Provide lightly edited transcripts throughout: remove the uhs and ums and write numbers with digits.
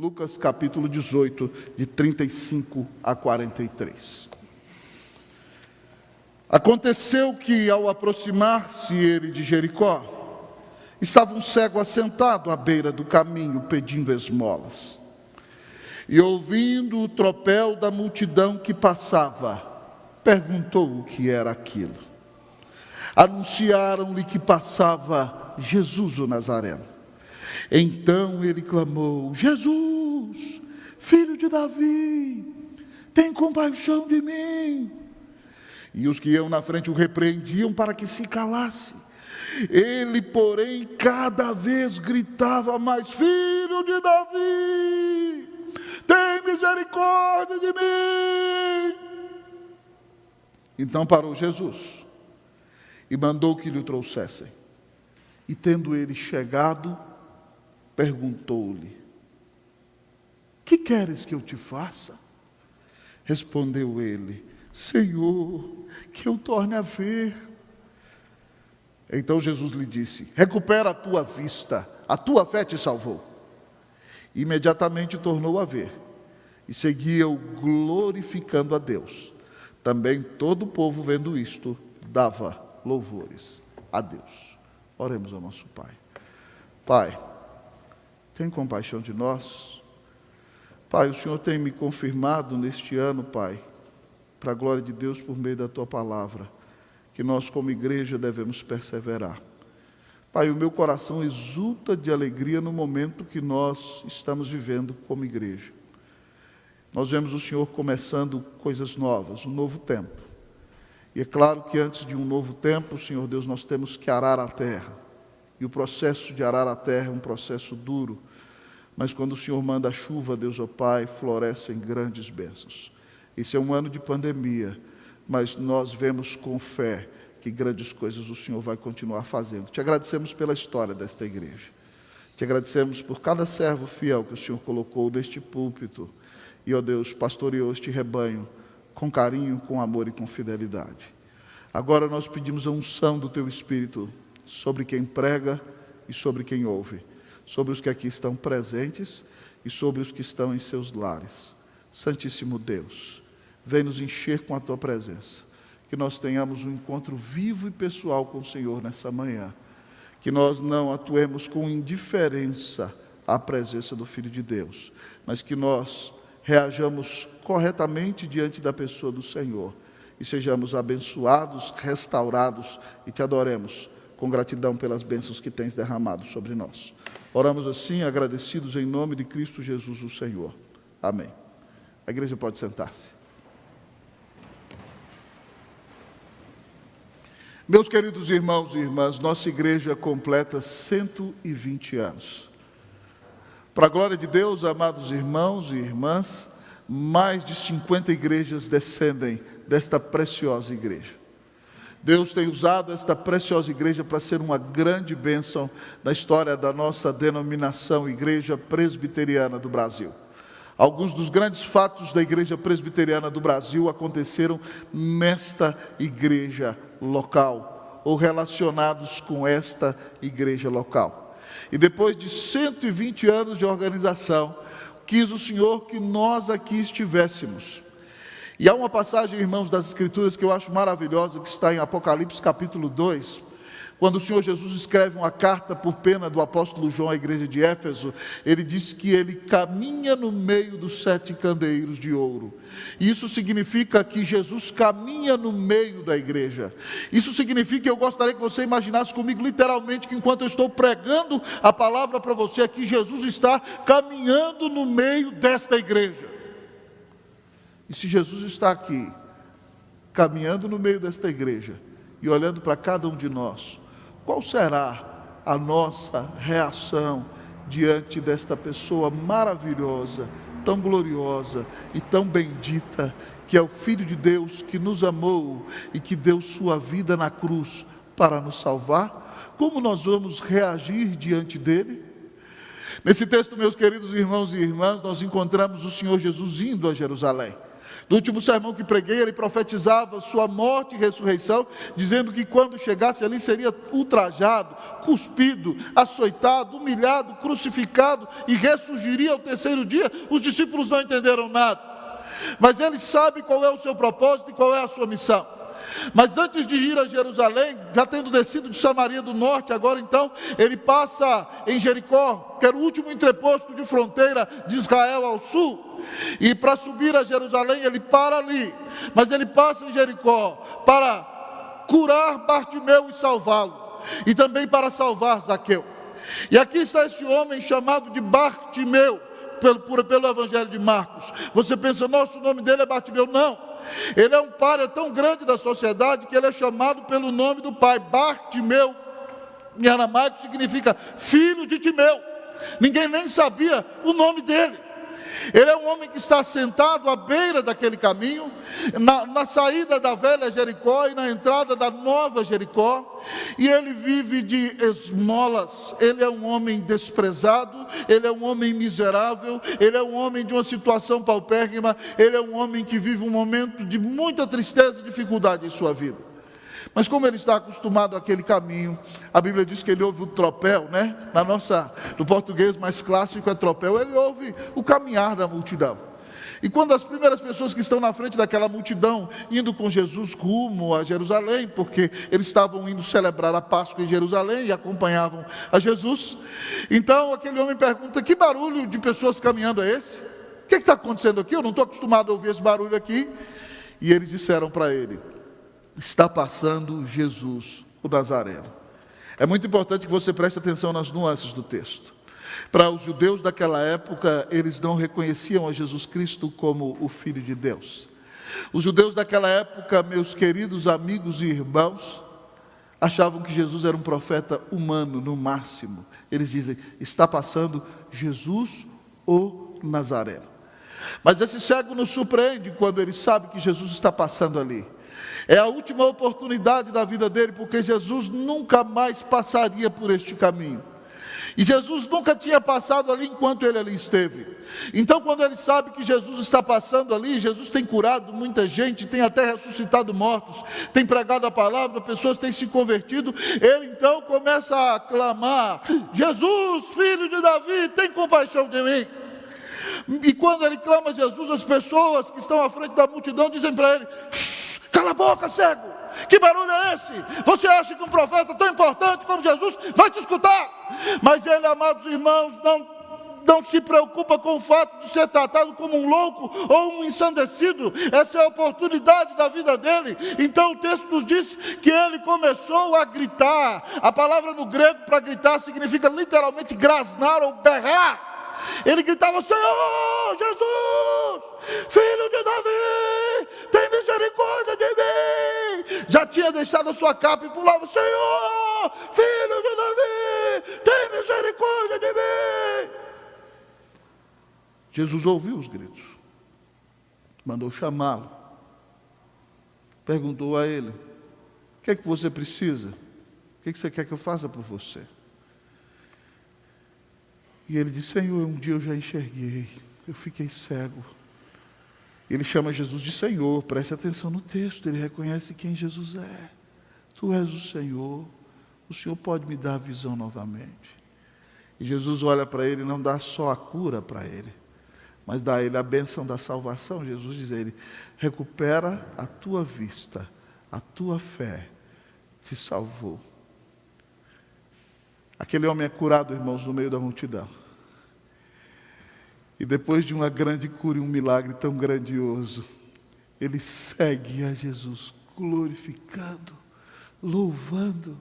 Lucas capítulo 18, de 35 a 43. Aconteceu que, ao aproximar-se ele de Jericó, estava um cego assentado à beira do caminho, pedindo esmolas. E ouvindo o tropel da multidão que passava, perguntou o que era aquilo. Anunciaram-lhe que passava Jesus o Nazareno. Então ele clamou: Jesus, filho de Davi, tem compaixão de mim. E os que iam na frente o repreendiam para que se calasse. Ele, porém, cada vez gritava mais: Filho de Davi, tem misericórdia de mim. Então parou Jesus e mandou que lhe o trouxessem. E tendo ele chegado, perguntou-lhe: Que queres que eu te faça? Respondeu ele: Senhor, que eu torne a ver. Então Jesus lhe disse: Recupera a tua vista, a tua fé te salvou. Imediatamente tornou a ver, e seguia-o glorificando a Deus. Também todo o povo, vendo isto, dava louvores a Deus. Oremos ao nosso Pai. Pai, tem compaixão de nós. Pai, o Senhor tem me confirmado neste ano, Pai, para a glória de Deus, por meio da Tua palavra, que nós como igreja devemos perseverar. Pai, o meu coração exulta de alegria no momento que nós estamos vivendo como igreja. Nós vemos o Senhor começando coisas novas, um novo tempo. E é claro que antes de um novo tempo, Senhor Deus, nós temos que arar a terra. E o processo de arar a terra é um processo duro. Mas quando o Senhor manda a chuva, Deus, ó Pai, florescem grandes bênçãos. Esse é um ano de pandemia, mas nós vemos com fé que grandes coisas o Senhor vai continuar fazendo. Te agradecemos pela história desta igreja. Te agradecemos por cada servo fiel que o Senhor colocou neste púlpito. E, ó Deus, pastoreou este rebanho com carinho, com amor e com fidelidade. Agora nós pedimos a unção do Teu Espírito sobre quem prega e sobre quem ouve, sobre os que aqui estão presentes e sobre os que estão em seus lares. Santíssimo Deus, vem nos encher com a Tua presença, que nós tenhamos um encontro vivo e pessoal com o Senhor nessa manhã, que nós não atuemos com indiferença à presença do Filho de Deus, mas que nós reajamos corretamente diante da pessoa do Senhor e sejamos abençoados, restaurados e Te adoremos com gratidão pelas bênçãos que Tens derramado sobre nós. Oramos assim, agradecidos em nome de Cristo Jesus, o Senhor. Amém. A igreja pode sentar-se. Meus queridos irmãos e irmãs, nossa igreja completa 120 anos. Para a glória de Deus, amados irmãos e irmãs, mais de 50 igrejas descendem desta preciosa igreja. Deus tem usado esta preciosa igreja para ser uma grande bênção na história da nossa denominação, Igreja Presbiteriana do Brasil. Alguns dos grandes fatos da Igreja Presbiteriana do Brasil aconteceram nesta igreja local, ou relacionados com esta igreja local. E depois de 120 anos de organização, quis o Senhor que nós aqui estivéssemos. E há uma passagem, irmãos, das Escrituras que eu acho maravilhosa, que está em Apocalipse capítulo 2, quando o Senhor Jesus escreve uma carta por pena do apóstolo João à igreja de Éfeso, ele diz que ele caminha no meio dos 7 candeeiros de ouro. Isso significa que Jesus caminha no meio da igreja. Isso significa, eu gostaria que você imaginasse comigo literalmente, que enquanto eu estou pregando a palavra para você aqui, Jesus está caminhando no meio desta igreja. E se Jesus está aqui, caminhando no meio desta igreja, e olhando para cada um de nós, qual será a nossa reação diante desta pessoa maravilhosa, tão gloriosa e tão bendita, que é o Filho de Deus que nos amou e que deu sua vida na cruz para nos salvar? Como nós vamos reagir diante dele? Nesse texto, meus queridos irmãos e irmãs, nós encontramos o Senhor Jesus indo a Jerusalém. No último sermão que preguei, ele profetizava sua morte e ressurreição, dizendo que quando chegasse ali seria ultrajado, cuspido, açoitado, humilhado, crucificado e ressurgiria ao terceiro dia. Os discípulos não entenderam nada, mas ele sabe qual é o seu propósito e qual é a sua missão. Mas antes de ir a Jerusalém, já tendo descido de Samaria do norte, agora então, ele passa em Jericó, que era o último entreposto de fronteira de Israel ao sul. E para subir a Jerusalém, ele para ali, mas ele passa em Jericó para curar Bartimeu e salvá-lo, e também para salvar Zaqueu. E aqui está esse homem chamado de Bartimeu, pelo Evangelho de Marcos. Você pensa, nossa, o nome dele é Bartimeu? Não. Ele é um pária tão grande da sociedade que ele é chamado pelo nome do pai. Bartimeu, em aramaico, significa filho de Timeu. Ninguém nem sabia o nome dele. Ele é um homem que está sentado à beira daquele caminho, na saída da velha Jericó e na entrada da nova Jericó, e ele vive de esmolas. Ele é um homem desprezado, ele é um homem miserável, ele é um homem de uma situação paupérrima, ele é um homem que vive um momento de muita tristeza e dificuldade em sua vida. Mas como ele está acostumado àquele caminho, a Bíblia diz que ele ouve o tropel, né? No português mais clássico é tropel, ele ouve o caminhar da multidão. E quando as primeiras pessoas que estão na frente daquela multidão, indo com Jesus rumo a Jerusalém, porque eles estavam indo celebrar a Páscoa em Jerusalém e acompanhavam a Jesus, então aquele homem pergunta, que barulho de pessoas caminhando é esse? O que está acontecendo aqui? Eu não estou acostumado a ouvir esse barulho aqui. E eles disseram para ele, está passando Jesus, o Nazareno. É muito importante que você preste atenção nas nuances do texto. Para os judeus daquela época, eles não reconheciam a Jesus Cristo como o Filho de Deus. Os judeus daquela época, meus queridos amigos e irmãos, achavam que Jesus era um profeta humano, no máximo. Eles dizem, está passando Jesus, o Nazareno. Mas esse cego nos surpreende quando ele sabe que Jesus está passando ali. É a última oportunidade da vida dele, porque Jesus nunca mais passaria por este caminho. E Jesus nunca tinha passado ali enquanto ele ali esteve. Então, quando ele sabe que Jesus está passando ali, Jesus tem curado muita gente, tem até ressuscitado mortos, tem pregado a palavra, pessoas têm se convertido. Ele então começa a clamar, Jesus, filho de Davi, tem compaixão de mim. E quando ele clama a Jesus, as pessoas que estão à frente da multidão dizem para ele, cala a boca, cego, que barulho é esse? Você acha que um profeta tão importante como Jesus vai te escutar? Mas ele, amados irmãos, não se preocupa com o fato de ser tratado como um louco ou um ensandecido. Essa é a oportunidade da vida dele. Então o texto nos diz que ele começou a gritar. A palavra no grego para gritar significa literalmente grasnar ou berrar. Ele gritava, Senhor Jesus, filho de Davi, tem misericórdia de mim. Já tinha deixado a sua capa e pulava, Senhor, filho de Davi, tem misericórdia de mim. Jesus ouviu os gritos, mandou chamá-lo, perguntou a ele, o que é que você precisa? O que é que você quer que eu faça por você? E ele disse, Senhor, um dia eu já enxerguei, eu fiquei cego. Ele chama Jesus de Senhor, preste atenção no texto, ele reconhece quem Jesus é. Tu és o Senhor pode me dar a visão novamente. E Jesus olha para ele e não dá só a cura para ele, mas dá a ele a bênção da salvação. Jesus diz a ele, recupera a tua vista, a tua fé te salvou. Aquele homem é curado, irmãos, no meio da multidão. E depois de uma grande cura e um milagre tão grandioso, ele segue a Jesus, glorificando, louvando,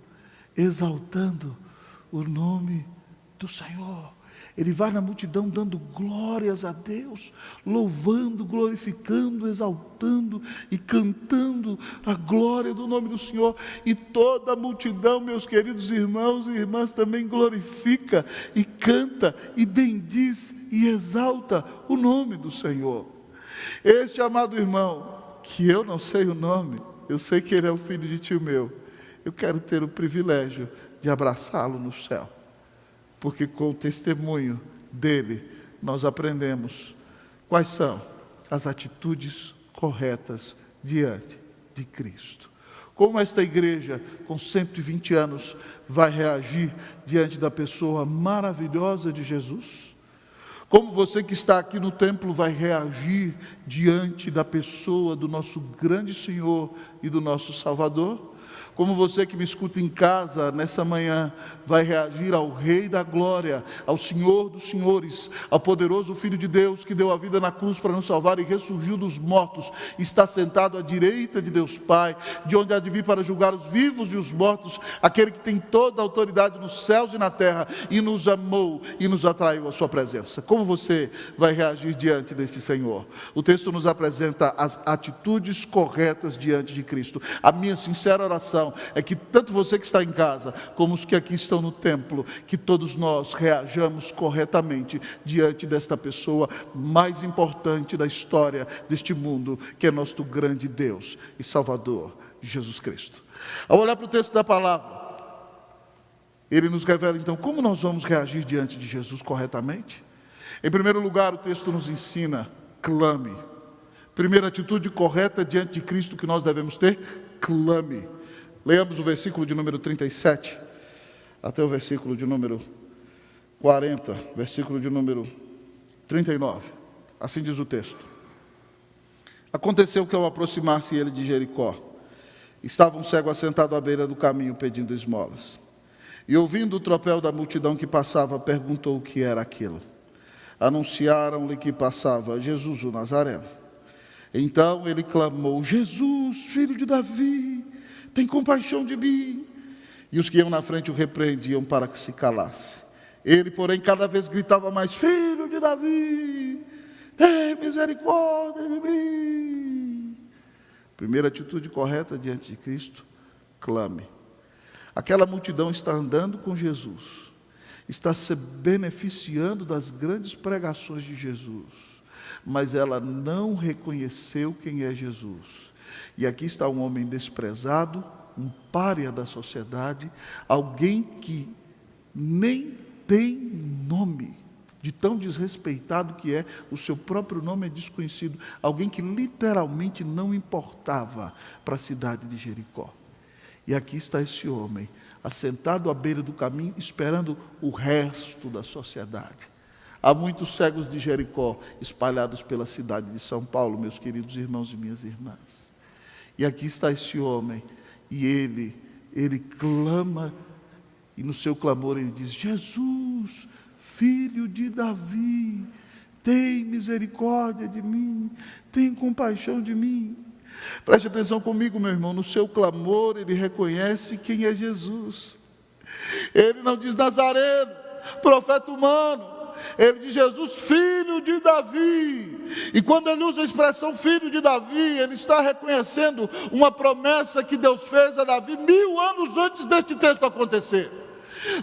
exaltando o nome do Senhor. Ele vai na multidão dando glórias a Deus, louvando, glorificando, exaltando e cantando a glória do nome do Senhor. E toda a multidão, meus queridos irmãos e irmãs, também glorifica e canta e bendiz e exalta o nome do Senhor. Este amado irmão, que eu não sei o nome, eu sei que ele é o filho de tio meu, eu quero ter o privilégio de abraçá-lo no céu. Porque com o testemunho dele, nós aprendemos quais são as atitudes corretas diante de Cristo. Como esta igreja, com 120 anos, vai reagir diante da pessoa maravilhosa de Jesus? Como você que está aqui no templo vai reagir diante da pessoa do nosso grande Senhor e do nosso Salvador? Como você que me escuta em casa nessa manhã vai reagir ao Rei da Glória, ao Senhor dos Senhores, ao poderoso Filho de Deus que deu a vida na cruz para nos salvar e ressurgiu dos mortos, está sentado à direita de Deus Pai, de onde há de vir para julgar os vivos e os mortos, aquele que tem toda a autoridade nos céus e na terra e nos amou e nos atraiu à sua presença. Como você vai reagir diante deste Senhor? O texto nos apresenta as atitudes corretas diante de Cristo. A minha sincera oração é que tanto você que está em casa, como os que aqui estão no templo, que todos nós reajamos corretamente diante desta pessoa mais importante da história deste mundo, que é nosso grande Deus e Salvador, Jesus Cristo. Ao olhar para o texto da palavra, ele nos revela então como nós vamos reagir diante de Jesus corretamente. Em primeiro lugar, o texto nos ensina: clame. Primeira atitude correta diante de Cristo que nós devemos ter: clame. Leamos o versículo de número 37, até o versículo de número 40, versículo de número 39. Assim diz o texto. Aconteceu que ao aproximar-se ele de Jericó, estava um cego assentado à beira do caminho pedindo esmolas. E ouvindo o tropel da multidão que passava, perguntou o que era aquilo. Anunciaram-lhe que passava Jesus o Nazareno. Então ele clamou: Jesus, filho de Davi, tem compaixão de mim. E os que iam na frente o repreendiam para que se calasse. Ele, porém, cada vez gritava mais: Filho de Davi, tem misericórdia de mim. Primeira atitude correta diante de Cristo: clame. Aquela multidão está andando com Jesus, está se beneficiando das grandes pregações de Jesus, mas ela não reconheceu quem é Jesus. E aqui está um homem desprezado, um pária da sociedade, alguém que nem tem nome, de tão desrespeitado que é, o seu próprio nome é desconhecido, alguém que literalmente não importava para a cidade de Jericó. E aqui está esse homem, assentado à beira do caminho, esperando o resto da sociedade. Há muitos cegos de Jericó espalhados pela cidade de São Paulo, meus queridos irmãos e minhas irmãs. E aqui está esse homem, e ele clama, e no seu clamor ele diz: Jesus, filho de Davi, tem misericórdia de mim, tem compaixão de mim. Preste atenção comigo, meu irmão, no seu clamor ele reconhece quem é Jesus. Ele não diz Nazareno, profeta humano. Ele diz Jesus, filho de Davi. E quando ele usa a expressão filho de Davi, ele está reconhecendo uma promessa que Deus fez a Davi 1000 anos antes deste texto acontecer.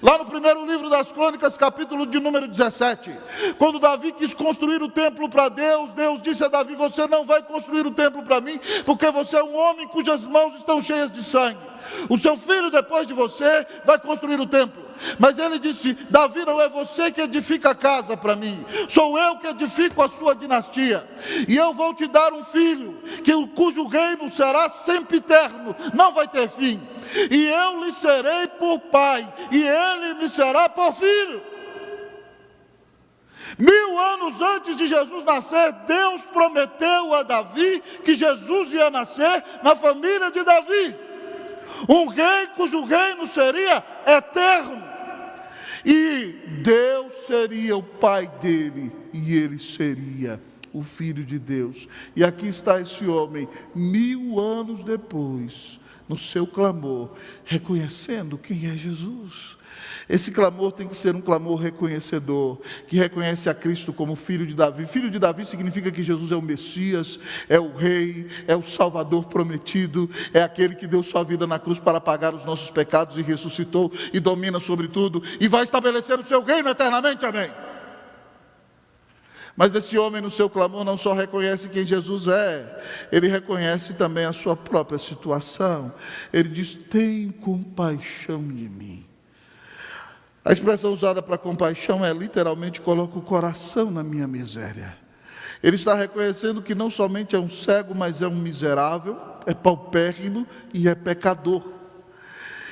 Lá no primeiro livro das Crônicas, capítulo de número 17, quando Davi quis construir o templo para Deus, Deus disse a Davi: você não vai construir o templo para mim, porque você é um homem cujas mãos estão cheias de sangue. O seu filho depois de você vai construir o templo. Mas ele disse: Davi, não é você que edifica a casa para mim, sou eu que edifico a sua dinastia. E eu vou te dar um filho, cujo reino será sempiterno, não vai ter fim. E eu lhe serei por pai, e ele me será por filho. 1000 anos antes de Jesus nascer, Deus prometeu a Davi que Jesus ia nascer na família de Davi. Um rei cujo reino seria eterno. E Deus seria o pai dele, e ele seria o filho de Deus. E aqui está esse homem, 1000 anos depois, no seu clamor, reconhecendo quem é Jesus. Esse clamor tem que ser um clamor reconhecedor, que reconhece a Cristo como filho de Davi. Filho de Davi significa que Jesus é o Messias, é o Rei, é o Salvador prometido, é aquele que deu sua vida na cruz para pagar os nossos pecados e ressuscitou e domina sobre tudo e vai estabelecer o seu reino eternamente, amém. Mas esse homem no seu clamor não só reconhece quem Jesus é, ele reconhece também a sua própria situação. Ele diz: tem compaixão de mim. A expressão usada para compaixão é literalmente: coloca o coração na minha miséria. Ele está reconhecendo que não somente é um cego, mas é um miserável, é paupérrimo e é pecador.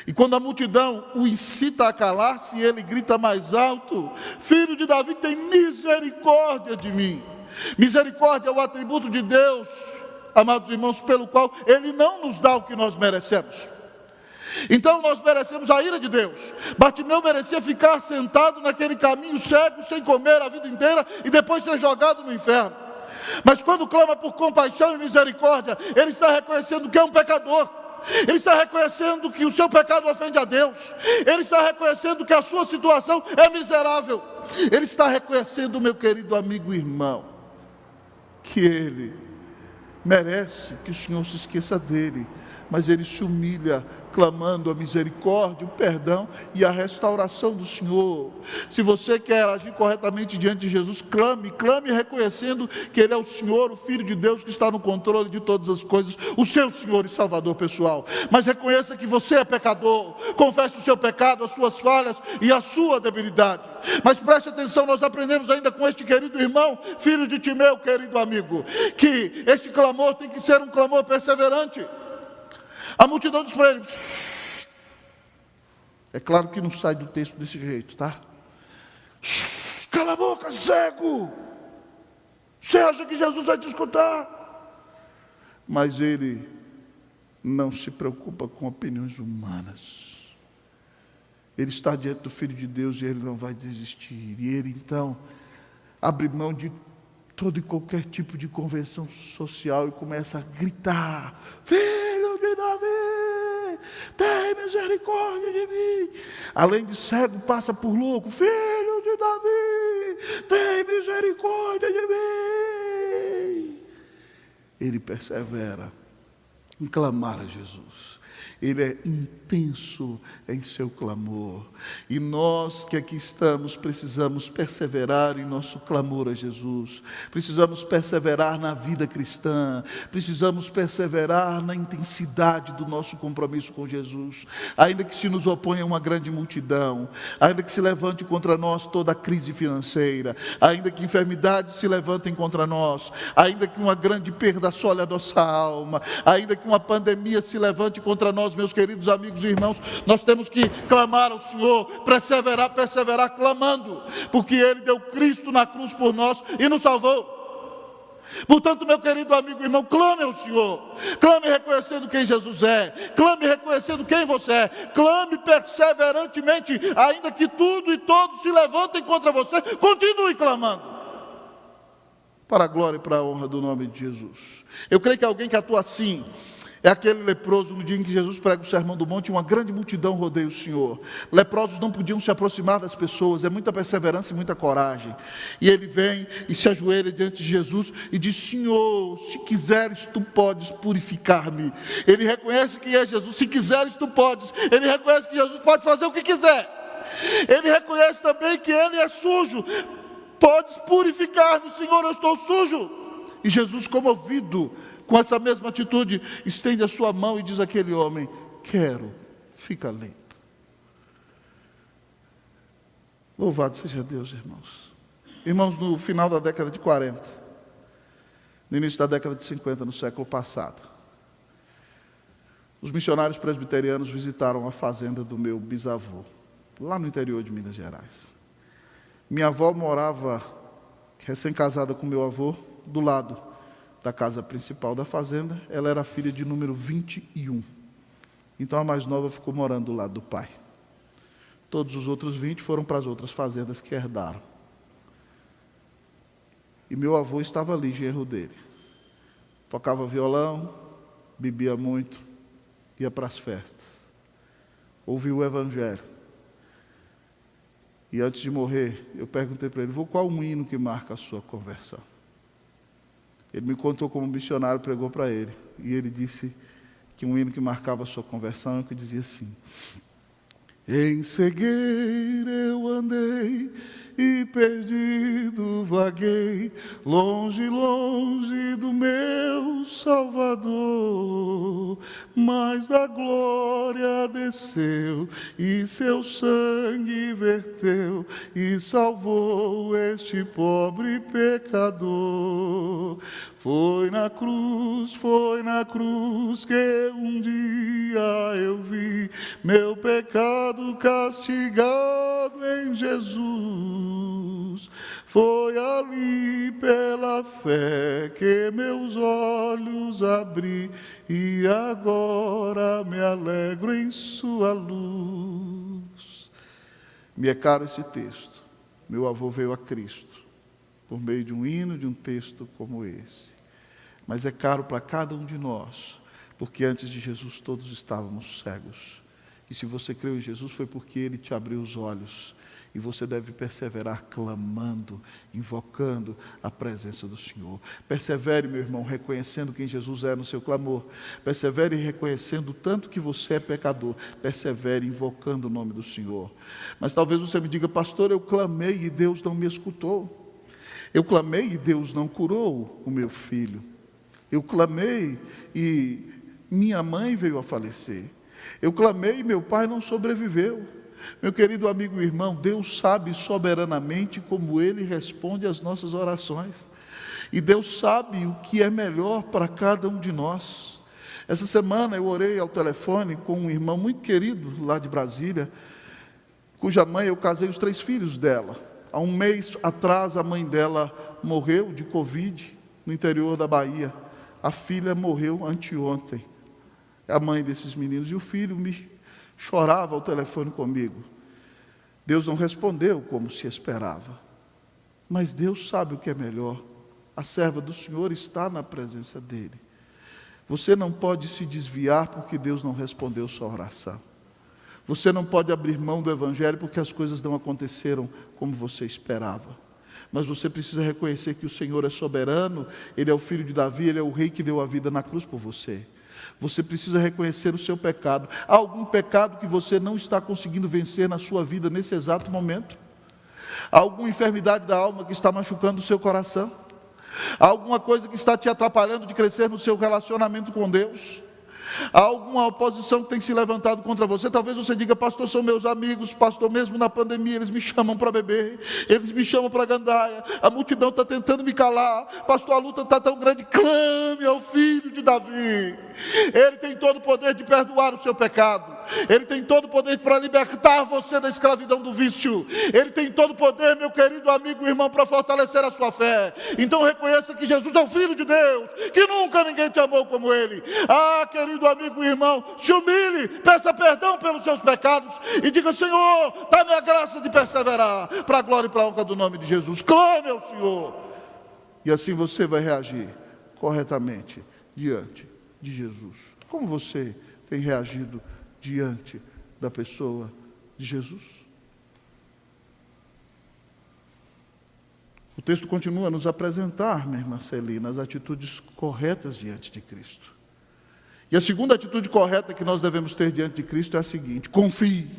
E quando a multidão o incita a calar-se, ele grita mais alto: Filho de Davi, tem misericórdia de mim. Misericórdia é o atributo de Deus, amados irmãos, pelo qual Ele não nos dá o que nós merecemos. Então nós merecemos a ira de Deus. Bartimeu merecia ficar sentado naquele caminho cego, sem comer a vida inteira e depois ser jogado no inferno. Mas quando clama por compaixão e misericórdia, ele está reconhecendo que é um pecador. Ele está reconhecendo que o seu pecado ofende a Deus. Ele está reconhecendo que a sua situação é miserável. Ele está reconhecendo, meu querido amigo e irmão, que ele merece que o Senhor se esqueça dele, mas ele se humilha, clamando a misericórdia, o perdão e a restauração do Senhor. Se você quer agir corretamente diante de Jesus, clame reconhecendo que Ele é o Senhor, o Filho de Deus que está no controle de todas as coisas, o seu Senhor e Salvador pessoal. Mas reconheça que você é pecador, confesse o seu pecado, as suas falhas e a sua debilidade. Mas preste atenção, nós aprendemos ainda com este querido irmão, filho de Timeu, querido amigo, que este clamor tem que ser um clamor perseverante. A multidão diz para ele: é claro que não sai do texto desse jeito, tá? Cala a boca, cego! Você acha que Jesus vai te escutar? Mas ele não se preocupa com opiniões humanas. Ele está diante do Filho de Deus e ele não vai desistir. E ele então abre mão de todo e qualquer tipo de convenção social e começa a gritar: Filho de Davi, tem misericórdia de mim. Além de cego, passa por louco: Filho de Davi, tem misericórdia de mim. Ele persevera em clamar a Jesus. Ele é intenso em seu clamor. E nós que aqui estamos precisamos perseverar em nosso clamor a Jesus. Precisamos perseverar na vida cristã. Precisamos perseverar na intensidade do nosso compromisso com Jesus. Ainda que se nos oponha uma grande multidão, ainda que se levante contra nós toda a crise financeira, ainda que enfermidades se levantem contra nós, ainda que uma grande perda assole a nossa alma, ainda que uma pandemia se levante contra nós, meus queridos amigos e irmãos, nós temos que clamar ao Senhor, perseverar clamando, porque Ele deu Cristo na cruz por nós e nos salvou. Portanto, meu querido amigo e irmão, clame ao Senhor, clame reconhecendo quem Jesus é, clame reconhecendo quem você é, clame perseverantemente, ainda que tudo e todos se levantem contra você, continue clamando, para a glória e para a honra do nome de Jesus. Eu creio que alguém que atua assim é aquele leproso no dia em que Jesus prega o Sermão do Monte, uma grande multidão rodeia o Senhor. Leprosos não podiam se aproximar das pessoas, é muita perseverança e muita coragem. E ele vem e se ajoelha diante de Jesus e diz: Senhor, se quiseres tu podes purificar-me. Ele reconhece quem é Jesus: se quiseres tu podes. Ele reconhece que Jesus pode fazer o que quiser. Ele reconhece também que ele é sujo. Podes purificar-me, Senhor, eu estou sujo. E Jesus, comovido com essa mesma atitude, estende a sua mão e diz àquele homem: quero, fica limpo. Louvado seja Deus, irmãos. Irmãos, no final da década de 40, no início da década de 50, no século passado, os missionários presbiterianos visitaram a fazenda do meu bisavô, lá no interior de Minas Gerais. Minha avó morava, recém-casada com meu avô, do lado da casa principal da fazenda. Ela era a filha de número 21. Então a mais nova ficou morando do lado do pai. Todos os outros 20 foram para as outras fazendas que herdaram. E meu avô estava ali, genro dele. Tocava violão, bebia muito, ia para as festas. Ouvia o evangelho. E antes de morrer, eu perguntei para ele: vô, qual o hino que marca a sua conversão? Ele me contou como um missionário pregou para ele. E ele disse que um hino que marcava a sua conversão é o que dizia assim: em cegueira eu andei, e perdido vaguei, longe, longe do meu Salvador, mas da glória desceu e seu sangue verteu e salvou este pobre pecador. Foi na cruz que um dia eu vi meu pecado castigado em Jesus. Foi ali pela fé que meus olhos abri e agora me alegro em sua luz. Me é caro esse texto. Meu avô veio a Cristo por meio de um hino, de um texto como esse. Mas é caro para cada um de nós, porque antes de Jesus todos estávamos cegos. E se você creu em Jesus foi porque Ele te abriu os olhos. E você deve perseverar clamando, invocando a presença do Senhor. Persevere, meu irmão, reconhecendo quem Jesus é no seu clamor. Persevere reconhecendo o tanto que você é pecador. Persevere invocando o nome do Senhor. Mas talvez você me diga, pastor, eu clamei e Deus não me escutou. Eu clamei e Deus não curou o meu filho. Eu clamei e minha mãe veio a falecer. Eu clamei e meu pai não sobreviveu. Meu querido amigo e irmão, Deus sabe soberanamente como Ele responde às nossas orações. E Deus sabe o que é melhor para cada um de nós. Essa semana eu orei ao telefone com um irmão muito querido lá de Brasília, cuja mãe eu casei os 3 filhos dela. Há um mês atrás a mãe dela morreu de Covid no interior da Bahia. A filha morreu anteontem, a mãe desses meninos, e o filho me chorava ao telefone comigo. Deus não respondeu como se esperava, mas Deus sabe o que é melhor. A serva do Senhor está na presença dEle. Você não pode se desviar porque Deus não respondeu sua oração. Você não pode abrir mão do Evangelho porque as coisas não aconteceram como você esperava. Mas você precisa reconhecer que o Senhor é soberano, Ele é o filho de Davi, Ele é o rei que deu a vida na cruz por você. Você precisa reconhecer o seu pecado. Há algum pecado que você não está conseguindo vencer na sua vida nesse exato momento? Há alguma enfermidade da alma que está machucando o seu coração? Há alguma coisa que está te atrapalhando de crescer no seu relacionamento com Deus? Há alguma oposição que tem se levantado contra você? Talvez você diga, pastor, são meus amigos, pastor, mesmo na pandemia, eles me chamam para beber, eles me chamam para gandaia, a multidão está tentando me calar, pastor, a luta está tão grande. Clame ao filho de Davi. Ele tem todo o poder de perdoar o seu pecado. Ele tem todo o poder para libertar você da escravidão do vício. Ele tem todo o poder, meu querido amigo e irmão, para fortalecer a sua fé. Então reconheça que Jesus é o Filho de Deus, que nunca ninguém te amou como Ele. Ah, querido amigo e irmão, se humilhe, peça perdão pelos seus pecados e diga, Senhor, dá-me a graça de perseverar, para a glória e para a honra do nome de Jesus. Clame ao Senhor. E assim você vai reagir corretamente diante de Jesus. Como você tem reagido diante da pessoa de Jesus? O texto continua a nos apresentar, minha irmã Celina, as atitudes corretas diante de Cristo. E a segunda atitude correta que nós devemos ter diante de Cristo é a seguinte: confie.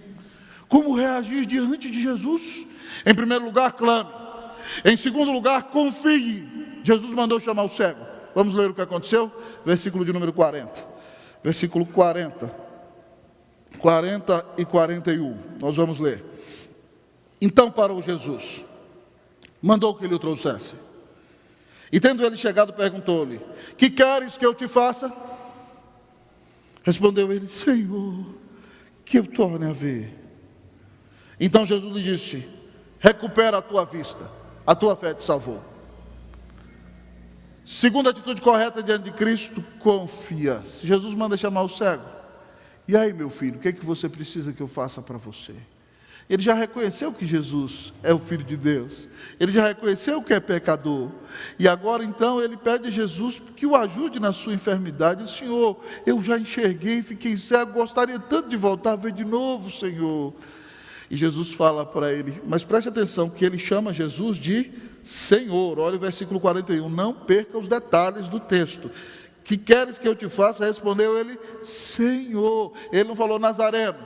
Como reagir diante de Jesus? Em primeiro lugar, clame. Em segundo lugar, confie. Jesus mandou chamar o cego. Vamos ler o que aconteceu? Versículo de número 40. Versículo 40 e 41. Nós vamos ler. Então parou Jesus, mandou que lhe o trouxesse. E tendo ele chegado, perguntou-lhe: que queres que eu te faça? Respondeu ele: Senhor, que eu torne a ver. Então Jesus lhe disse: recupera a tua vista, a tua fé te salvou. Segunda atitude correta diante de Cristo: confia. Se Jesus manda chamar o cego, e aí, meu filho, o que é que você precisa que eu faça para você? Ele já reconheceu que Jesus é o Filho de Deus. Ele já reconheceu que é pecador. E agora então ele pede a Jesus que o ajude na sua enfermidade. Senhor, eu já enxerguei, fiquei cego, gostaria tanto de voltar a ver de novo, Senhor. E Jesus fala para ele, mas preste atenção que ele chama Jesus de Senhor. Olha o versículo 41, não perca os detalhes do texto. Que queres que eu te faça? Respondeu ele, Senhor. Ele não falou Nazareno,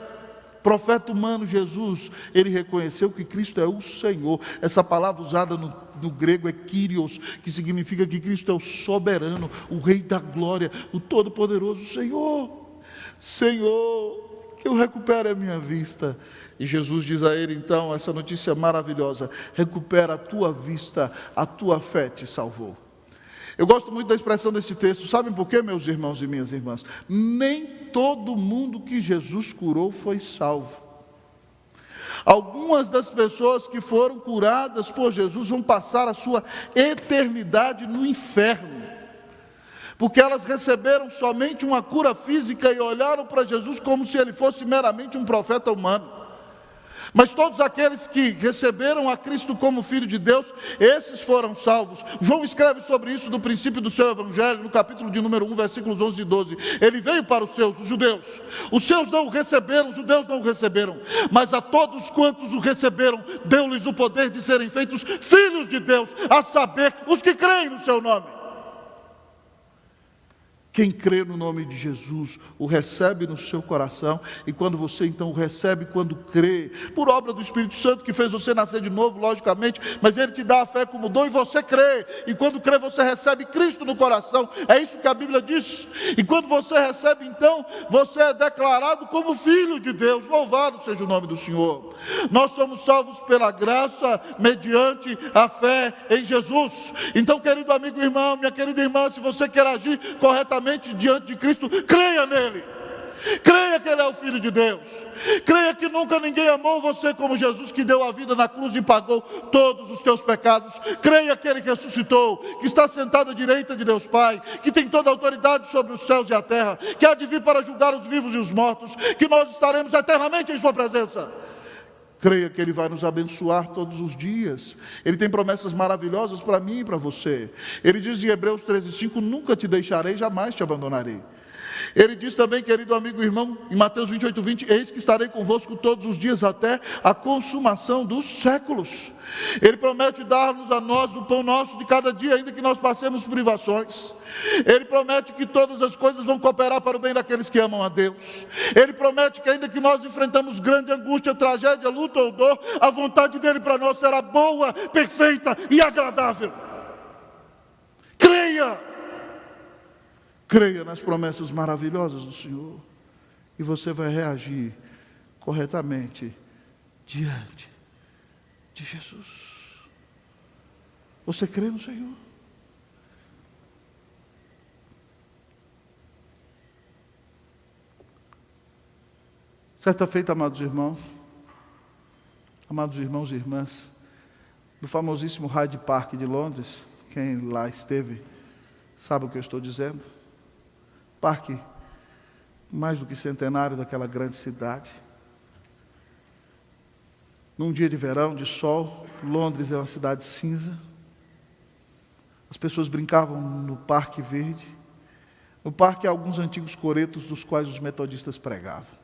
profeta humano Jesus, ele reconheceu que Cristo é o Senhor. Essa palavra usada no grego é Kyrios, que significa que Cristo é o soberano, o Rei da glória, o todo-poderoso. Senhor, que eu recupere a minha vista. E Jesus diz a ele então, essa notícia maravilhosa: recupera a tua vista, a tua fé te salvou. Eu gosto muito da expressão deste texto. Sabem por quê, meus irmãos e minhas irmãs? Nem todo mundo que Jesus curou foi salvo. Algumas das pessoas que foram curadas por Jesus vão passar a sua eternidade no inferno, porque elas receberam somente uma cura física e olharam para Jesus como se ele fosse meramente um profeta humano. Mas todos aqueles que receberam a Cristo como Filho de Deus, esses foram salvos. João escreve sobre isso no princípio do seu Evangelho, no capítulo de número 1, versículos 11 e 12. Ele veio para os seus, os judeus. Os seus não o receberam, os judeus não o receberam. Mas a todos quantos o receberam, deu-lhes o poder de serem feitos filhos de Deus, a saber, os que creem no seu nome. Quem crê no nome de Jesus, o recebe no seu coração, e quando você então o recebe, quando crê, por obra do Espírito Santo que fez você nascer de novo, logicamente, mas ele te dá a fé como dom e você crê, e quando crê você recebe Cristo no coração, é isso que a Bíblia diz, e quando você recebe então, você é declarado como filho de Deus. Louvado seja o nome do Senhor. Nós somos salvos pela graça, mediante a fé em Jesus. Então, querido amigo e irmão, minha querida irmã, se você quer agir corretamente diante de Cristo, creia nele, creia que ele é o Filho de Deus, creia que nunca ninguém amou você como Jesus, que deu a vida na cruz e pagou todos os teus pecados. Creia que ele ressuscitou, que está sentado à direita de Deus Pai, que tem toda a autoridade sobre os céus e a terra, que há de vir para julgar os vivos e os mortos, que nós estaremos eternamente em sua presença. Creia que ele vai nos abençoar todos os dias. Ele tem promessas maravilhosas para mim e para você. Ele diz em Hebreus 13:5, nunca te deixarei, jamais te abandonarei. Ele diz também, querido amigo e irmão, em Mateus 28:20, eis que estarei convosco todos os dias até a consumação dos séculos. Ele promete dar-nos a nós o pão nosso de cada dia, ainda que nós passemos privações. Ele promete que todas as coisas vão cooperar para o bem daqueles que amam a Deus. Ele promete que ainda que nós enfrentamos grande angústia, tragédia, luta ou dor, a vontade dele para nós será boa, perfeita e agradável. Creia nas promessas maravilhosas do Senhor, e você vai reagir corretamente diante de Jesus. Você crê no Senhor? Certa feita, amados irmãos e irmãs, no famosíssimo Hyde Park de Londres, quem lá esteve sabe o que eu estou dizendo, parque mais do que centenário daquela grande cidade. Num dia de verão, de sol, Londres é uma cidade cinza. As pessoas brincavam no Parque Verde. No parque há alguns antigos coretos dos quais os metodistas pregavam.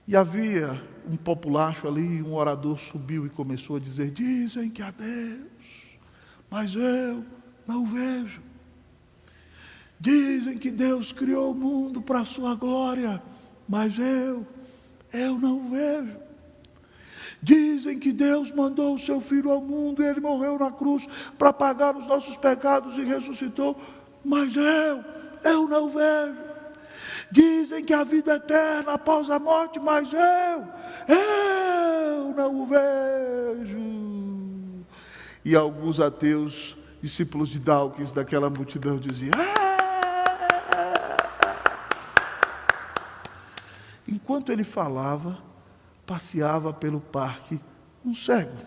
E havia um populacho ali, um orador subiu e começou a dizer: dizem que há Deus, mas eu não o vejo. Dizem que Deus criou o mundo para a sua glória, mas eu não o vejo. Dizem que Deus mandou o seu Filho ao mundo e ele morreu na cruz para pagar os nossos pecados e ressuscitou, mas eu não o vejo. Dizem que a vida é eterna após a morte, mas eu não o vejo. E alguns ateus, discípulos de Dawkins, daquela multidão, diziam: Enquanto ele falava, passeava pelo parque um cego,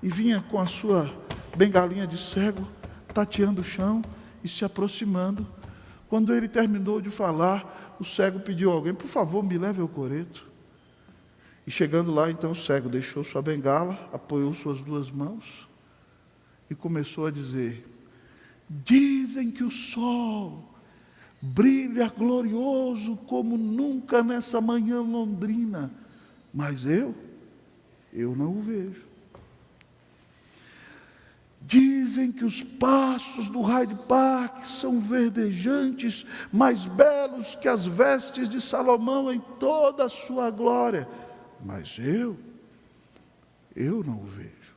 e vinha com a sua bengalinha de cego, tateando o chão e se aproximando. Quando ele terminou de falar, o cego pediu a alguém: por favor, me leve ao coreto. E chegando lá, então o cego deixou sua bengala, apoiou suas duas mãos e começou a dizer: dizem que o sol brilha glorioso como nunca nessa manhã londrina, mas eu não o vejo. Dizem Dizem que os pastos do Hyde Park são verdejantes, mais belos que as vestes de Salomão em toda a sua glória. Mas eu não o vejo.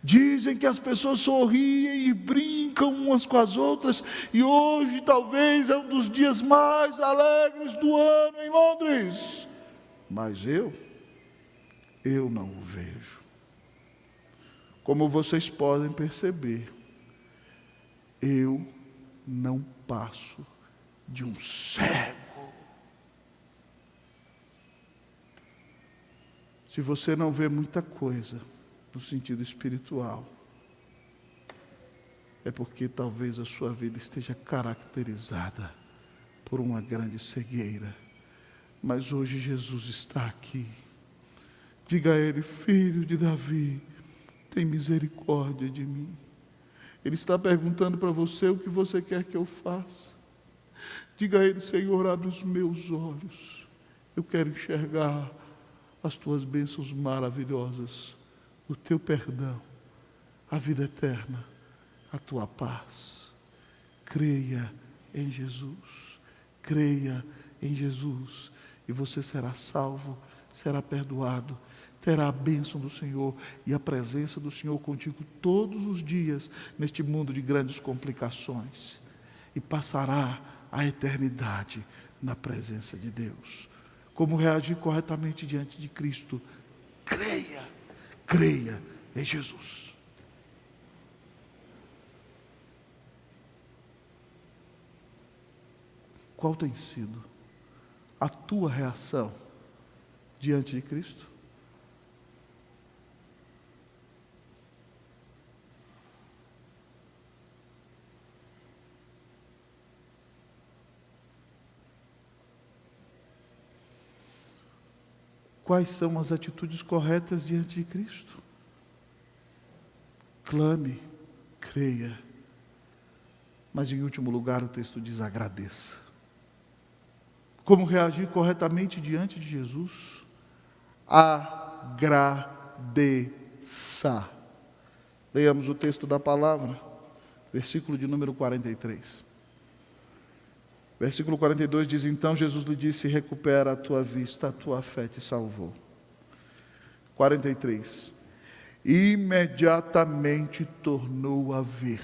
Dizem que as pessoas sorriem e brincam umas com as outras, e hoje talvez é um dos dias mais alegres do ano em Londres. Mas eu não o vejo. Como vocês podem perceber, eu não passo de um cego. Se você não vê muita coisa no sentido espiritual, é porque talvez a sua vida esteja caracterizada por uma grande cegueira. Mas hoje Jesus está aqui. Diga a Ele: filho de Davi, tem misericórdia de mim. Ele está perguntando para você o que você quer que eu faça. Diga a Ele: Senhor, abre os meus olhos. Eu quero enxergar as tuas bênçãos maravilhosas, o teu perdão, a vida eterna, a tua paz. Creia em Jesus. Creia em Jesus. E você será salvo, será perdoado, terá a bênção do Senhor e a presença do Senhor contigo todos os dias neste mundo de grandes complicações. E passará a eternidade na presença de Deus. Como reagir corretamente diante de Cristo? Creia em Jesus. Qual tem sido a tua reação diante de Cristo? Quais são as atitudes corretas diante de Cristo? Clame, creia. Mas em último lugar o texto diz: agradeça. Como reagir corretamente diante de Jesus? Agradeça. Leiamos o texto da palavra, versículo de número 43. Versículo 42 diz: então Jesus lhe disse: recupera a tua vista, a tua fé te salvou. 43. Imediatamente tornou a ver,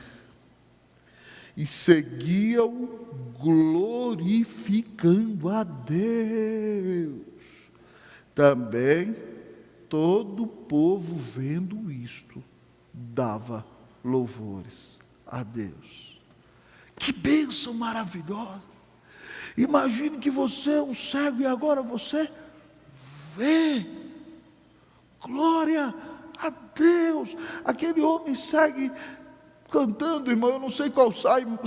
e seguia-o glorificando a Deus. Também todo o povo, vendo isto, dava louvores a Deus. Que bênção maravilhosa! Imagine que você é um cego e agora você vê. Glória a Deus! Aquele homem segue cantando, irmão. Eu não sei qual salmo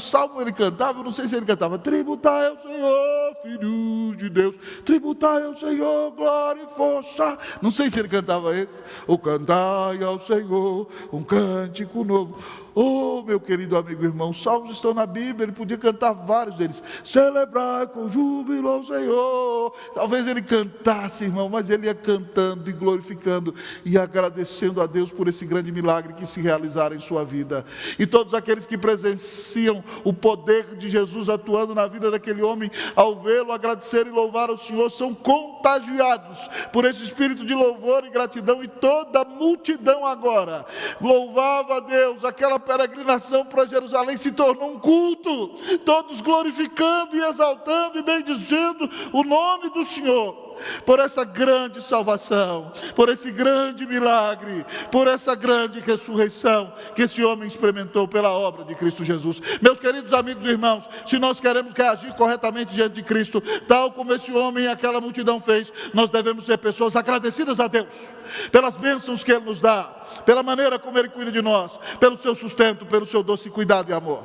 ele cantava. Eu não sei se ele cantava: tributai ao Senhor, filhos de Deus, tributai ao Senhor glória e força. Não sei se ele cantava esse. Ou cantai ao Senhor um cântico novo. Oh, meu querido amigo irmão, os salmos estão na Bíblia, ele podia cantar vários deles. Celebrar com júbilo ao Senhor. Talvez ele cantasse, irmão, mas ele ia cantando e glorificando e agradecendo a Deus por esse grande milagre que se realizara em sua vida. E todos aqueles que presenciam o poder de Jesus atuando na vida daquele homem, ao vê-lo agradecer e louvar ao Senhor, são contagiados por esse espírito de louvor e gratidão. E toda a multidão agora louvava a Deus. Aquela peregrinação para Jerusalém se tornou um culto, todos glorificando e exaltando e bendizendo o nome do Senhor, por essa grande salvação, por esse grande milagre, por essa grande ressurreição que esse homem experimentou pela obra de Cristo Jesus. Meus queridos amigos e irmãos, se nós queremos reagir corretamente diante de Cristo, tal como esse homem e aquela multidão fez, nós devemos ser pessoas agradecidas a Deus pelas bênçãos que Ele nos dá, pela maneira como Ele cuida de nós, pelo seu sustento, pelo seu doce cuidado e amor.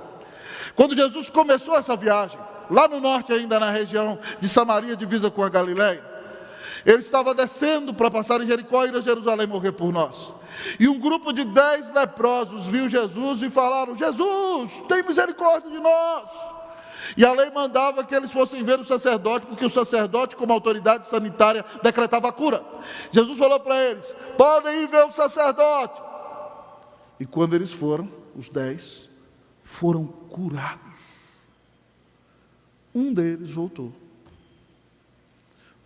Quando Jesus começou essa viagem, lá no norte ainda, na região de Samaria, divisa com a Galileia, Ele estava descendo para passar em Jericó e ir a Jerusalém morrer por nós. E um grupo de 10 leprosos viu Jesus e falaram: Jesus, tem misericórdia de nós. E a lei mandava que eles fossem ver o sacerdote, porque o sacerdote, como autoridade sanitária, decretava a cura. Jesus falou para eles: podem ir ver o sacerdote. E quando eles foram, os 10, foram curados. Um deles voltou.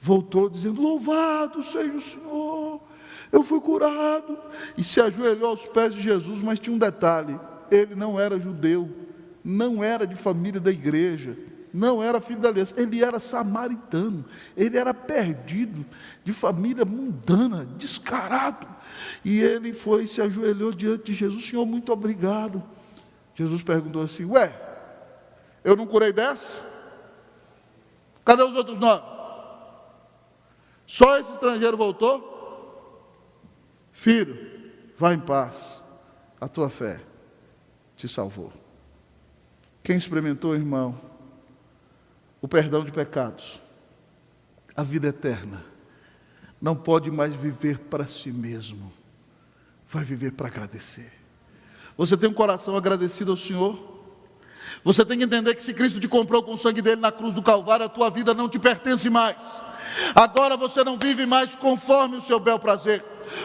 Voltou dizendo: louvado seja o Senhor, eu fui curado. E se ajoelhou aos pés de Jesus, mas tinha um detalhe: ele não era judeu, não era de família da igreja, não era filho da aliança, ele era samaritano, ele era perdido, de família mundana, descarado. E ele foi e se ajoelhou diante de Jesus: Senhor, muito obrigado. Jesus perguntou assim: ué, eu não curei 10? Cadê os outros 9? Só esse estrangeiro voltou? Filho, vá em paz, a tua fé te salvou. Quem experimentou, irmão, o perdão de pecados, a vida eterna, não pode mais viver para si mesmo, vai viver para agradecer. Você tem um coração agradecido ao Senhor? Você tem que entender que se Cristo te comprou com o sangue dele na cruz do Calvário, a tua vida não te pertence mais. Agora você não vive mais conforme o seu bel prazer,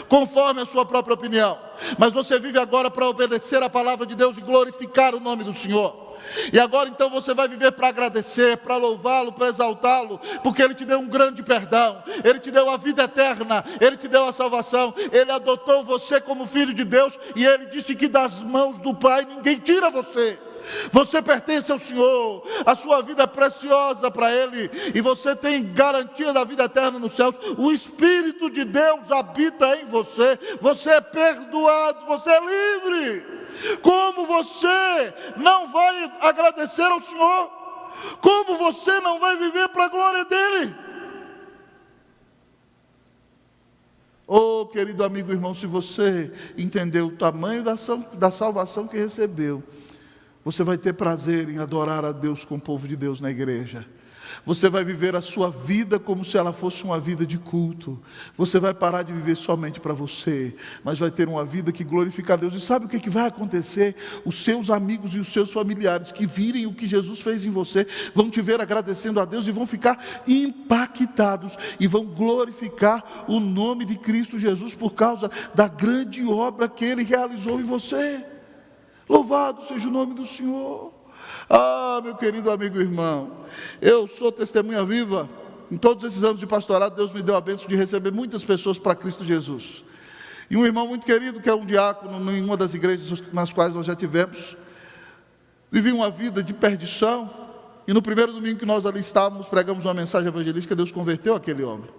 conforme a sua própria opinião, mas você vive agora para obedecer a palavra de Deus e glorificar o nome do Senhor. E agora então você vai viver para agradecer, para louvá-lo, para exaltá-lo, porque Ele te deu um grande perdão, Ele te deu a vida eterna, Ele te deu a salvação, Ele adotou você como filho de Deus, e Ele disse que das mãos do Pai ninguém tira você. Você pertence ao Senhor, a sua vida é preciosa para Ele, e você tem garantia da vida eterna nos céus. O Espírito de Deus habita em você, você é perdoado, você é livre. Como você não vai agradecer ao Senhor? Como você não vai viver para a glória dEle? Oh, querido amigo, irmão, se você entendeu o tamanho da salvação que recebeu, você vai ter prazer em adorar a Deus com o povo de Deus na igreja. Você vai viver a sua vida como se ela fosse uma vida de culto. Você vai parar de viver somente para você, mas vai ter uma vida que glorifica a Deus. E sabe o que vai acontecer? Os seus amigos e os seus familiares que virem o que Jesus fez em você, vão te ver agradecendo a Deus e vão ficar impactados e vão glorificar o nome de Cristo Jesus por causa da grande obra que Ele realizou em você. Louvado seja o nome do Senhor. Ah, meu querido amigo e irmão, eu sou testemunha viva. Em todos esses anos de pastorado, Deus me deu a bênção de receber muitas pessoas para Cristo Jesus. E um irmão muito querido, que é um diácono em uma das igrejas nas quais nós já tivemos, vivia uma vida de perdição. E no primeiro domingo que nós ali estávamos, pregamos uma mensagem evangelística, Deus converteu aquele homem.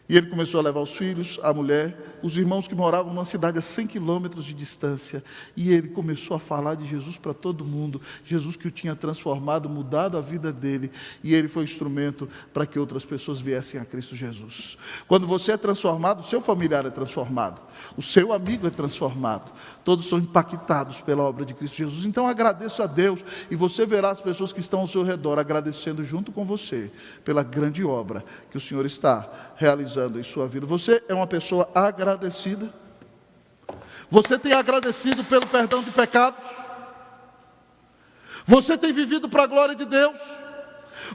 E ele começou a levar os filhos, a mulher, os irmãos que moravam numa cidade a 100 quilômetros de distância. E ele começou a falar de Jesus para todo mundo. Jesus que o tinha transformado, mudado a vida dele. E ele foi instrumento para que outras pessoas viessem a Cristo Jesus. Quando você é transformado, o seu familiar é transformado. O seu amigo é transformado. Todos são impactados pela obra de Cristo Jesus. Então agradeça a Deus. E você verá as pessoas que estão ao seu redor agradecendo junto com você pela grande obra que o Senhor está realizando em sua vida. Você é uma pessoa agradecida? Você tem agradecido pelo perdão de pecados? Você tem vivido para a glória de Deus?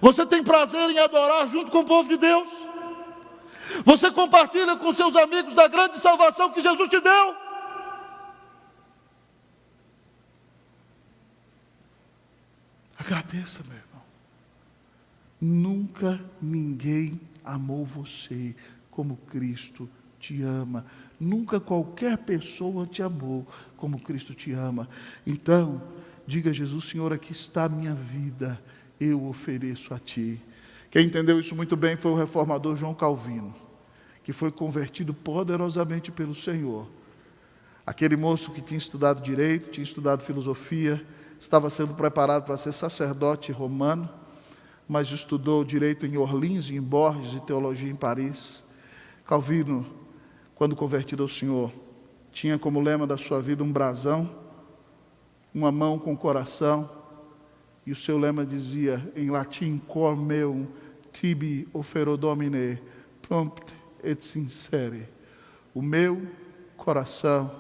Você tem prazer em adorar junto com o povo de Deus? Você compartilha com seus amigos da grande salvação que Jesus te deu? Agradeça, meu irmão. Nunca ninguém amou você como Cristo te ama. Nunca qualquer pessoa te amou como Cristo te ama. Então, diga a Jesus: Senhor, aqui está a minha vida, eu ofereço a Ti. Quem entendeu isso muito bem foi o reformador João Calvino, que foi convertido poderosamente pelo Senhor. Aquele moço que tinha estudado direito, tinha estudado filosofia, estava sendo preparado para ser sacerdote romano, mas estudou direito em Orleans, em Borges, e teologia em Paris. Calvino, quando convertido ao Senhor, tinha como lema da sua vida um brasão, uma mão com o coração, e o seu lema dizia em latim: cor meum tibi ofero Domine, prompt et sincere. O meu coração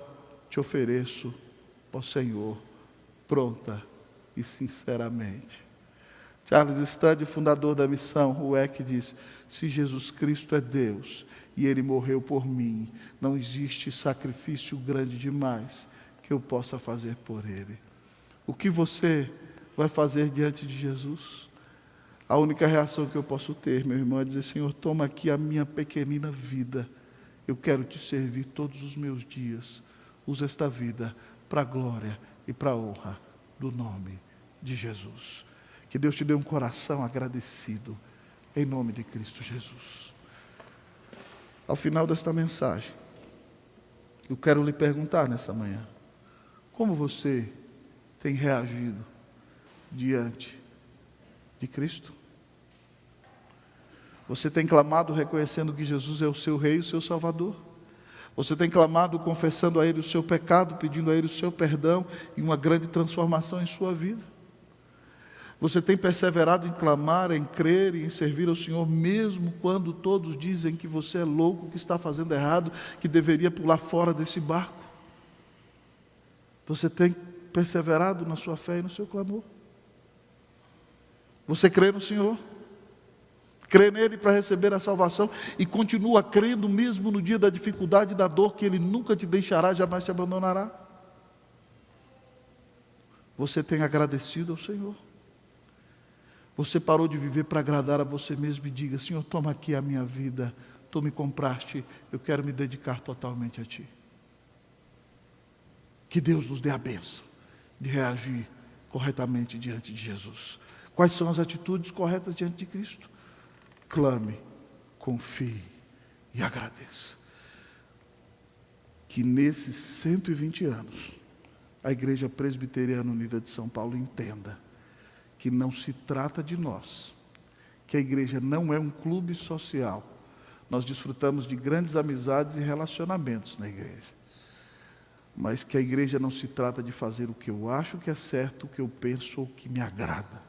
te ofereço, ó Senhor, pronta e sinceramente. Charles Studd, fundador da missão UEC, diz: se Jesus Cristo é Deus e Ele morreu por mim, não existe sacrifício grande demais que eu possa fazer por Ele. O que você vai fazer diante de Jesus? A única reação que eu posso ter, meu irmão, é dizer: Senhor, toma aqui a minha pequenina vida. Eu quero te servir todos os meus dias. Usa esta vida para a glória e para a honra do nome de Jesus. Que Deus te dê um coração agradecido, em nome de Cristo Jesus. Ao final desta mensagem, eu quero lhe perguntar nessa manhã: como você tem reagido diante de Cristo? Você tem clamado reconhecendo que Jesus é o seu Rei e o seu Salvador? Você tem clamado confessando a Ele o seu pecado, pedindo a Ele o seu perdão e uma grande transformação em sua vida? Você tem perseverado em clamar, em crer e em servir ao Senhor, mesmo quando todos dizem que você é louco, que está fazendo errado, que deveria pular fora desse barco? Você tem perseverado na sua fé e no seu clamor? Você crê no Senhor? Crê nele para receber a salvação e continua crendo mesmo no dia da dificuldade e da dor, que Ele nunca te deixará, jamais te abandonará? Você tem agradecido ao Senhor? Você parou de viver para agradar a você mesmo e diga: Senhor, toma aqui a minha vida, Tu me compraste, eu quero me dedicar totalmente a Ti. Que Deus nos dê a bênção de reagir corretamente diante de Jesus. Quais são as atitudes corretas diante de Cristo? Clame, confie e agradeça. Que nesses 120 anos, a Igreja Presbiteriana Unida de São Paulo entenda que não se trata de nós, que a igreja não é um clube social. Nós desfrutamos de grandes amizades e relacionamentos na igreja, mas que a igreja não se trata de fazer o que eu acho que é certo, o que eu penso ou o que me agrada.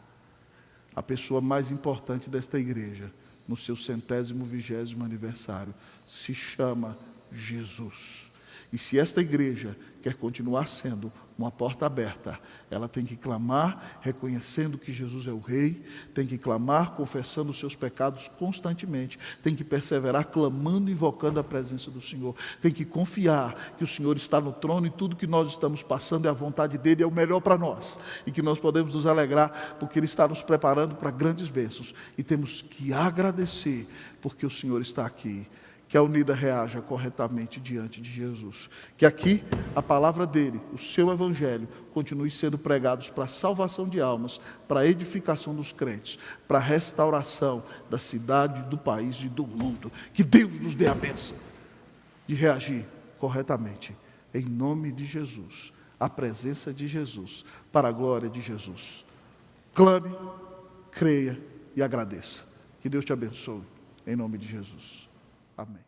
A pessoa mais importante desta igreja, no seu 120º aniversário, se chama Jesus. E se esta igreja quer continuar sendo uma porta aberta, ela tem que clamar reconhecendo que Jesus é o Rei, tem que clamar confessando os seus pecados constantemente, tem que perseverar clamando e invocando a presença do Senhor, tem que confiar que o Senhor está no trono e tudo que nós estamos passando é a vontade dEle, é o melhor para nós, e que nós podemos nos alegrar porque Ele está nos preparando para grandes bênçãos, e temos que agradecer porque o Senhor está aqui. Que a Unida reaja corretamente diante de Jesus. Que aqui a palavra dele, o seu evangelho, continue sendo pregados para a salvação de almas, para a edificação dos crentes, para a restauração da cidade, do país e do mundo. Que Deus nos dê a bênção de reagir corretamente. Em nome de Jesus, a presença de Jesus, para a glória de Jesus. Clame, creia e agradeça. Que Deus te abençoe. Em nome de Jesus. Amém.